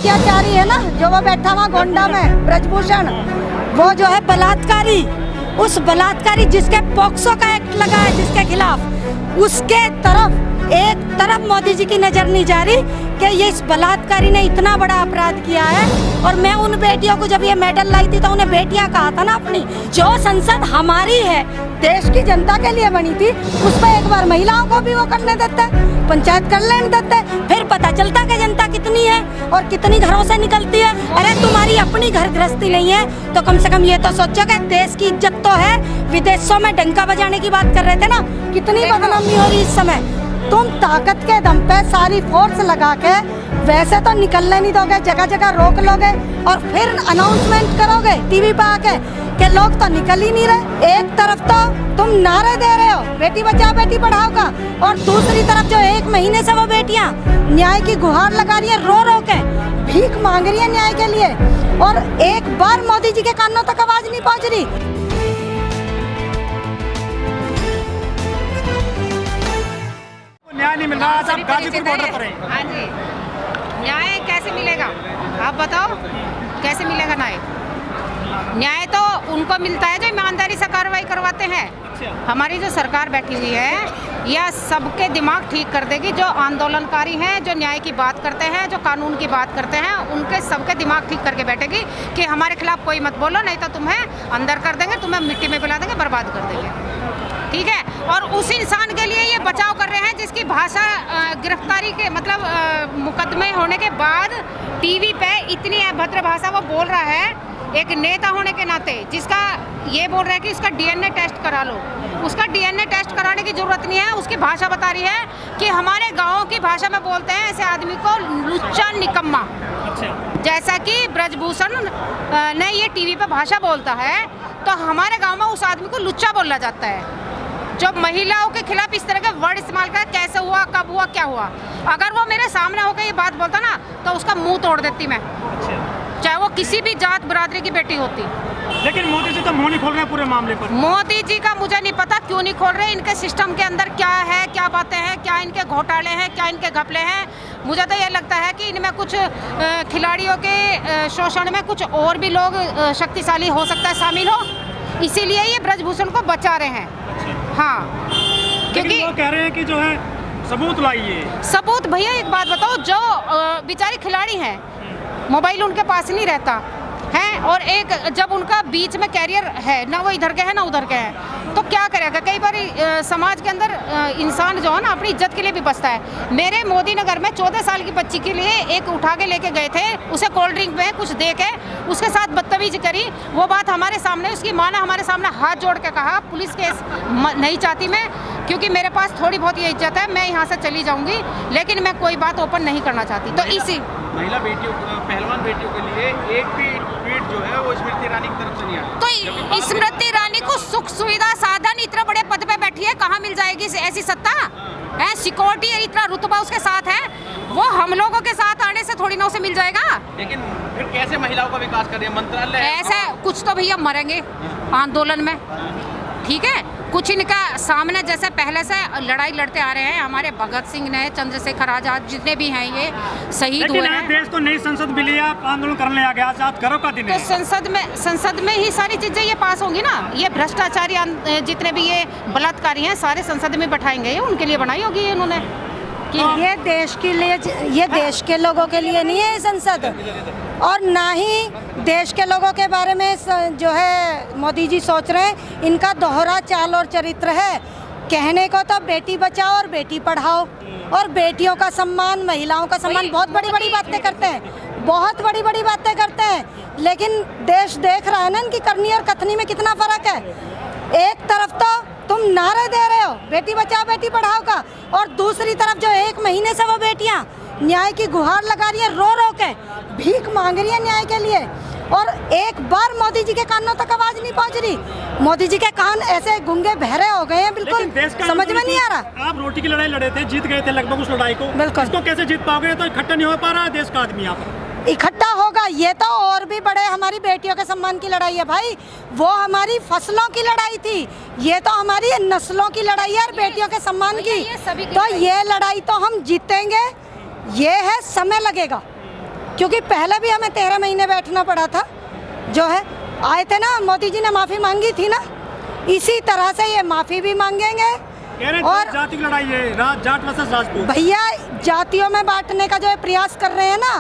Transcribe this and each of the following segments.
अत्याचारी है ना, जो वो बैठा हुआ गोंडा में ब्रजभूषण, वो जो है बलात्कारी, उस बलात्कारी जिसके पॉक्सो का एक्ट लगा है जिसके खिलाफ, उसके तरफ एक तरफ मोदी जी की नजर नहीं जा रही कि ये इस बलात्कारी ने इतना बड़ा अपराध किया है। और मैं उन बेटियों को जब ये मेडल लाई थी तो उन्हें बेटियां कहा था ना अपनी, जो संसद हमारी है, देश की जनता के लिए बनी थी, उस पर एक बार महिलाओं को भी वो करने देते, पंचायत कर लेने देते, फिर पता चलता कि जनता कितनी है और कितनी घरों से निकलती है। अरे तुम्हारी अपनी घर गृहस्थी नहीं है तो कम से कम ये तो सोचो कि देश की इज्जत तो है। विदेशों में डंका बजाने की बात कर रहे थे ना, कितनी बदनामी हो रही इस समय। तुम ताकत के दम पे सारी फोर्स लगा के वैसे तो निकलने नहीं दोगे, जगह जगह रोक लोगे और फिर अनाउंसमेंट करोगे टीवी पे आके कि लोग तो निकल ही नहीं रहे। एक तरफ तो तुम नारे दे रहे हो बेटी बचाओ बेटी पढ़ाओ का, और दूसरी तरफ जो 1 महीने से वो बेटियां न्याय की गुहार लगा रही है, रो रो के भीख मांग रही है न्याय के लिए, और एक बार मोदी जी के कानों तक आवाज नहीं पहुंच रही। न्याय नहीं मिल रहा, आज आप गाजीपुर बॉर्डर पर हैं। हाँ जी, न्याय कैसे मिलेगा आप बताओ, कैसे मिलेगा न्याय? न्याय तो उनको मिलता है जो ईमानदारी से कार्रवाई करवाते हैं। हमारी जो सरकार बैठी हुई है यह सबके दिमाग ठीक कर देगी। जो आंदोलनकारी हैं, जो न्याय की बात करते हैं, जो कानून की बात करते हैं, उनके सबके दिमाग ठीक करके बैठेगी कि हमारे खिलाफ कोई मत बोलो, नहीं तो तुम्हें अंदर कर देंगे, तुम्हें मिट्टी में मिला देंगे, बर्बाद कर देंगे। ठीक है, और उस इंसान के लिए ये बचाव कर रहे हैं जिसकी भाषा गिरफ्तारी के मतलब मुकदमे होने के बाद टीवी पे इतनी अभद्र भाषा वो बोल रहा है, एक नेता होने के नाते, जिसका ये बोल रहा है कि इसका डीएनए टेस्ट करा लो। उसका डीएनए टेस्ट कराने की जरूरत नहीं है, उसकी भाषा बता रही है कि हमारे गाँव की भाषा में बोलते हैं ऐसे आदमी को लुच्चा निकम्मा। जैसा कि ब्रजभूषण ने ये टीवी पे भाषा बोलता है, तो हमारे गाँव में उस आदमी को लुच्चा बोला जाता है। जो महिलाओं के खिलाफ इस तरह के वर्ड इस्तेमाल कर, कैसे हुआ, कब हुआ, क्या हुआ, अगर वो मेरे सामने होकर ये बात बोलता ना तो उसका मुंह तोड़ देती मैं, चाहे वो किसी भी जात बरादरी की बेटी होती। लेकिन मोदी जी तो मुंह नहीं खोल रहे हैं पूरे मामले पर। मोदी जी का मुझे नहीं पता क्यों नहीं खोल रहे, इनके सिस्टम के अंदर क्या है, क्या बातें हैं, क्या इनके घोटाले हैं, क्या इनके घपले हैं। मुझे तो ये लगता है कि इनमें कुछ खिलाड़ियों के शोषण में कुछ और भी लोग शक्तिशाली हो सकता है शामिल हो, इसीलिए ये ब्रजभूषण को बचा रहे हैं। हाँ, क्योंकि वो कह रहे हैं कि जो है सबूत लाइए। सबूत भैया एक बात बताओ, जो बेचारे खिलाड़ी हैं, मोबाइल उनके पास नहीं रहता है, और एक जब उनका बीच में कैरियर है ना, वो इधर के है ना उधर के है, तो क्या करेगा? कई बार समाज के अंदर इंसान जो है ना अपनी इज्जत के लिए भी बचता है। मेरे मोदी नगर में 14 साल की बच्ची के लिए एक उठा के लेके गए थे, उसे कोल्ड ड्रिंक में कुछ दे के उसके साथ बदतमीजी करी। वो बात हमारे सामने, उसकी माँ ने हमारे सामने हाथ जोड़ के कहा पुलिस केस नहीं चाहती मैं, क्योंकि मेरे पास थोड़ी बहुत ये इज्जत है, मैं यहाँ से चली जाऊँगी, लेकिन मैं कोई बात ओपन नहीं करना चाहती। तो इसी महिला बेटियों, पहलवान बेटियों के लिए एक भी ट्वीट जो है वो स्मृति ईरानी की तरफ से नहीं आया। तो स्मृति ईरानी को सुख सुविधा साधन इतने बड़े पद पे बैठी है, कहाँ मिल जाएगी ऐसी सत्ता है? सिक्योरिटी इतना रुतबा उसके साथ है, वो हम लोगों के साथ आने से थोड़ी ना उसे मिल जाएगा। लेकिन फिर कैसे महिलाओं का विकास कर रही है मंत्रालय? ऐसा कुछ तो भैया मरेंगे आंदोलन में, ठीक है? कुछ इनका सामने जैसे पहले से लड़ाई लड़ते आ रहे हैं, हमारे भगत सिंह ने, चंद्रशेखर आजाद, जितने भी हैं ये शहीद हुए हैं। देश तो नई संसद मिली है, आप आंदोलन करने आ गए, आजाद करो का दिन है। तो संसद में ही सारी चीजें ये पास होंगी ना। ये भ्रष्टाचारी जितने भी ये बलात्कारी हैं सारे संसद में बैठाएंगे, ये उनके लिए बनाई होगी इन्होंने कि ये देश के लिए, ये देश के लोगों के लिए नहीं है संसद, और ना ही देश के लोगों के बारे में जो है मोदी जी सोच रहे हैं। इनका दोहरा चाल और चरित्र है। कहने को तो बेटी बचाओ और बेटी पढ़ाओ और बेटियों का सम्मान, महिलाओं का सम्मान, बहुत बड़ी बड़ी बातें करते हैं, बहुत बड़ी बड़ी बातें करते हैं, लेकिन देश देख रहा है ना इनकी करनी और कथनी में कितना फर्क है। एक तरफ तो तुम नारे दे रहे हो बेटी बचाओ बेटी पढ़ाओ का, और दूसरी तरफ जो 1 महीने से वो बेटियां न्याय की गुहार लगा रही है, रो रो के भीख मांग रही है न्याय के लिए, और एक बार मोदी जी के कानों तक आवाज नहीं पहुंच रही। मोदी जी के कान ऐसे गूंगे बहरे हो गए हैं, बिल्कुल समझ में नहीं आ रहा। आप रोटी की लड़ाई लड़े थे, जीत गए थे लगभग उस लड़ाई को, बिल्कुल। इसको कैसे जीत पाओगे? तो इकट्ठा नहीं हो पा रहा है देश का आदमी आप। इकट्ठा होगा, ये तो और भी बड़े हमारी बेटियों के सम्मान की लड़ाई है भाई। वो हमारी फसलों की लड़ाई थी, ये तो हमारी नस्लों की लड़ाई है और बेटियों के सम्मान की। तो ये लड़ाई तो हम जीतेंगे, ये है समय लगेगा, क्योंकि पहले भी हमें 13 महीने बैठना पड़ा था। जो है आए थे ना, मोदी जी ने माफ़ी मांगी थी ना, इसी तरह से ये माफ़ी भी मांगेंगे। और जाति की लड़ाई है, जाट वर्सेस राजपूत। भैया जातियों में बांटने का जो है प्रयास कर रहे हैं ना,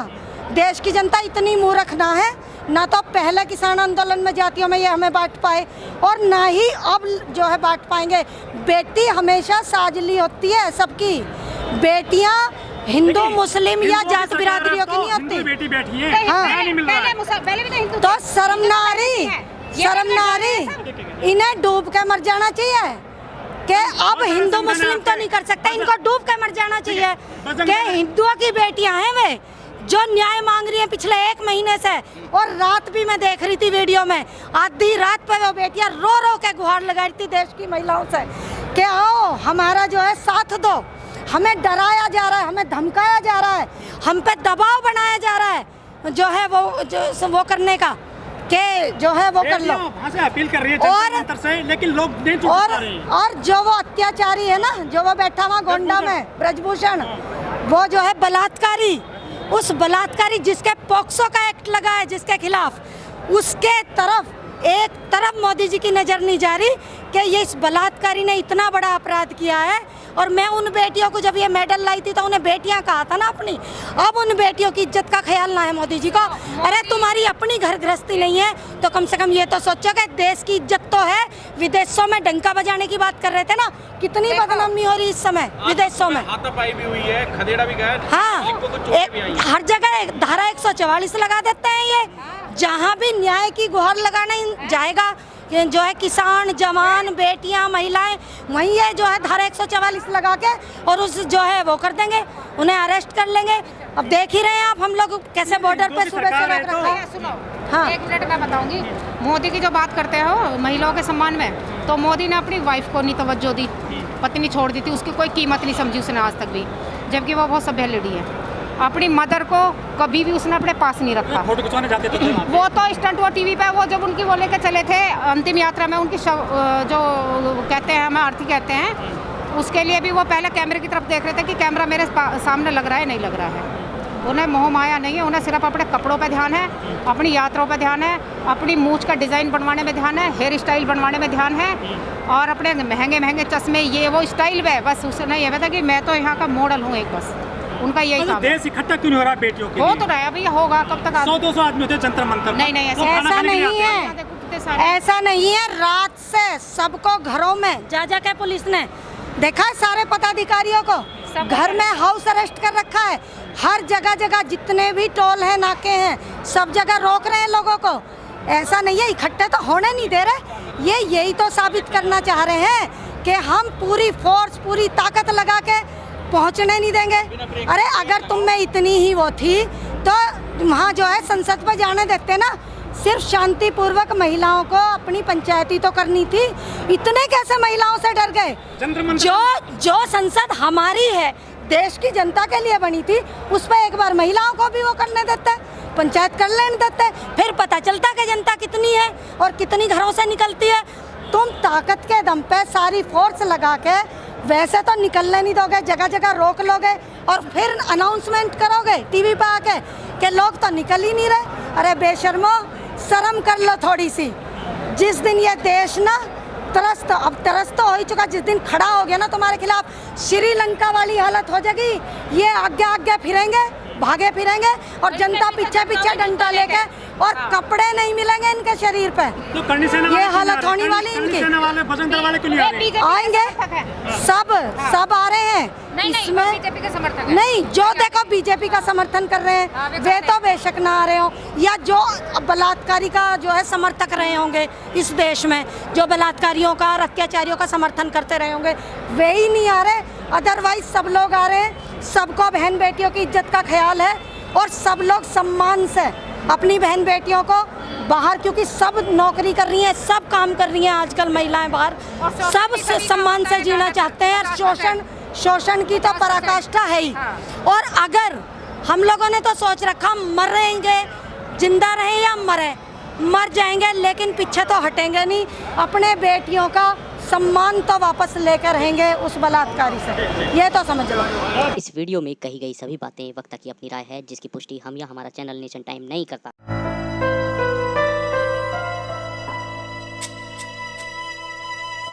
देश की जनता इतनी मूर्ख ना है, ना तो पहले किसान आंदोलन में जातियों में ये हमें बांट पाए और ना ही अब जो है बांट पाएंगे। बेटी हमेशा साझली होती है सबकी, बेटियां हिंदू मुस्लिम या जात बिरादरियों की नहीं होती। बेटी बैठी है, हाँ। न्याय नहीं मिल रहा है। पहले भी तो हिंदू तो शर्म ना आ रही, शर्म ना आ रही। इन्हें डूब के मर जाना चाहिए कि अब हिंदू मुस्लिम तो नहीं कर सकते, इनको डूब के मर जाना चाहिए कि हिंदुओं की बेटियां हैं वे जो न्याय मांग रही हैं पिछले 1 महीने से। और रात भी मैं देख रही थी वीडियो में, आधी रात पे वो बेटियां रो रो के गुहार लगा रही थी देश की महिलाओं से कि आओ हमारा जो है साथ दो। हमें डराया जा रहा है, हमें धमकाया जा रहा है, हम पे दबाव बनाया जा रहा है जो है वो करने का कि जो है वो कर लो। वहाँ से अपील कर रही है जनता से, लेकिन लोग नहीं चुप पा रहे हैं। और जो वो अत्याचारी है ना, जो वो बैठा हुआ गोंडा में ब्रजभूषण, वो जो है बलात्कारी, उस बलात्कारी जिसके पॉक्सो का एक्ट लगा है जिसके खिलाफ, उसके तरफ एक तरफ मोदी जी की नज़र नहीं जा रही कि ये इस बलात्कारी ने इतना बड़ा अपराध किया है। और मैं उन बेटियों को जब ये मेडल लाई थी तो उन्हें बेटियां कहा था ना अपनी, अब उन बेटियों की इज्जत का ख्याल ना है मोदी जी को। अरे तुम्हारी अपनी घर गृहस्थी नहीं है तो कम से कम ये तो सोचो कि देश की इज्जत तो है। विदेशों में डंका बजाने की बात कर रहे थे ना, कितनी बदनामी हो रही इस समय विदेशों में। हाथापाई भी हुई है, खदेड़ा भी गया है। हाँ, हर जगह धारा 144 लगा देते हैं ये। जहाँ भी न्याय की गुहार लगाने जाएगा जो है किसान, जवान, बेटियां, महिलाएं, वहीं ये जो है धारा 144 लगा के और उस जो है वो कर देंगे, उन्हें अरेस्ट कर लेंगे। अब देख ही रहे हैं आप हम लोग कैसे बॉर्डर पे सुबह से रख रखा है। सुनो, हाँ। 1 मिनट मैं बताऊंगी। मोदी की जो बात करते हो महिलाओं के सम्मान में, तो मोदी ने अपनी वाइफ को नहीं तवज्जो दी, पत्नी छोड़ दी थी, उसकी कोई कीमत नहीं समझी उसने आज तक भी, जबकि वो बहुत सभ्य लेडी है। अपनी मदर को कभी भी उसने अपने पास नहीं रखा। फोटो खिंचवाने जाते थे वो तो स्टंट वो टीवी पे, वो जब उनकी वो लेके चले थे अंतिम यात्रा में, उनकी जो कहते हैं हमें आरती कहते हैं, उसके लिए भी वो पहले कैमरे की तरफ देख रहे थे कि कैमरा मेरे सामने लग रहा है नहीं लग रहा है। उन्हें मोह माया नहीं है, उन्हें सिर्फ अपने कपड़ों पे ध्यान है, अपनी यात्राओं पे ध्यान है, अपनी मूंछ का डिज़ाइन बनवाने में ध्यान है, हेयर स्टाइल बनवाने में ध्यान है, और अपने महंगे महंगे चश्मे ये वो स्टाइल है। बस उसने ये था कि मैं तो यहाँ का मॉडल हूँ एक, बस उनका यही काम है। देश इकट्ठा क्यों नहीं हो रहा बेटियों के हो लिए? तो रहा है भैया, होगा कब तक? 100-200 आदमी होते जंतर मंतर। नहीं नहीं ऐसा नहीं है, ऐसा नहीं है। रात से सबको घरों में जा जा के पुलिस ने देखा है, सारे पदाधिकारियों को घर में हाउस अरेस्ट कर रखा है। हर जगह जगह जितने भी टोल हैं, नाके हैं, सब जगह रोक रहे हैं लोगों को। ऐसा नहीं है, इकट्ठे तो होने नहीं दे रहे। ये यही तो साबित करना चाह रहे हैं कि हम पूरी फोर्स, पूरी ताकत लगा के पहुंचने नहीं देंगे। अरे अगर तुम में इतनी ही वो थी तो वहाँ जो है संसद में जाने देते ना, सिर्फ शांतिपूर्वक महिलाओं को अपनी पंचायती तो करनी थी। इतने कैसे महिलाओं से डर गए? जो संसद हमारी है, देश की जनता के लिए बनी थी, उस पर एक बार महिलाओं को भी वो करने देते, पंचायत कर लेने देते, फिर पता चलता कि जनता कितनी है और कितनी घरों से निकलती है। तुम ताकत के दम पे सारी फोर्स लगा के वैसे तो निकलने नहीं दोगे, जगह जगह रोक लोगे और फिर अनाउंसमेंट करोगे टीवी पे आके कि लोग तो निकल ही नहीं रहे। अरे बेशर्मो, शर्म कर लो थोड़ी सी। जिस दिन ये देश ना अब तरस तो हो ही चुका, जिस दिन खड़ा हो गया ना तुम्हारे खिलाफ, श्रीलंका वाली हालत हो जाएगी। ये आगे आगे फिरेंगे, भागे फिरेंगे और जनता पीछे पीछे डंडा लेके, और कपड़े नहीं मिलेंगे इनके शरीर पे। तो करनी सेना ये हालत होने वाली इनकी। बजरंग दल वाले क्यों नहीं आ रहे? आएंगे सब आ रहे हैं। नहीं इसमें बीजेपी का समर्थक है। नहीं, जो देखो बीजेपी का समर्थन कर रहे हैं वे तो बेशक ना आ रहे हो, या जो बलात्कारी का जो है समर्थक रहे होंगे इस देश में, जो बलात्कारियों का और अत्याचारियों का समर्थन करते रहे होंगे, वे ही नहीं आ रहे। अदरवाइज सब लोग आ रहे हैं। सबको बहन बेटियों की इज्जत का ख्याल है और सब लोग सम्मान से अपनी बहन बेटियों को बाहर, क्योंकि सब नौकरी कर रही हैं, सब काम कर रही हैं आजकल महिलाएं बाहर, सब सम्मान से जीना चाहते हैं। शोषण की तो पराकाष्ठा है ही। और अगर हम लोगों ने तो सोच रखा मरेंगे, जिंदा रहे या मरे, मर जाएंगे लेकिन पीछे तो हटेंगे नहीं। अपने बेटियों का सम्मान तो वापस लेकर रहेंगे उस बलात्कारी से, ये तो समझ लो। इस वीडियो में कही गई सभी बातें वक्ता की अपनी राय है, जिसकी पुष्टि हम या हमारा चैनल नेशन टाइम नहीं करता।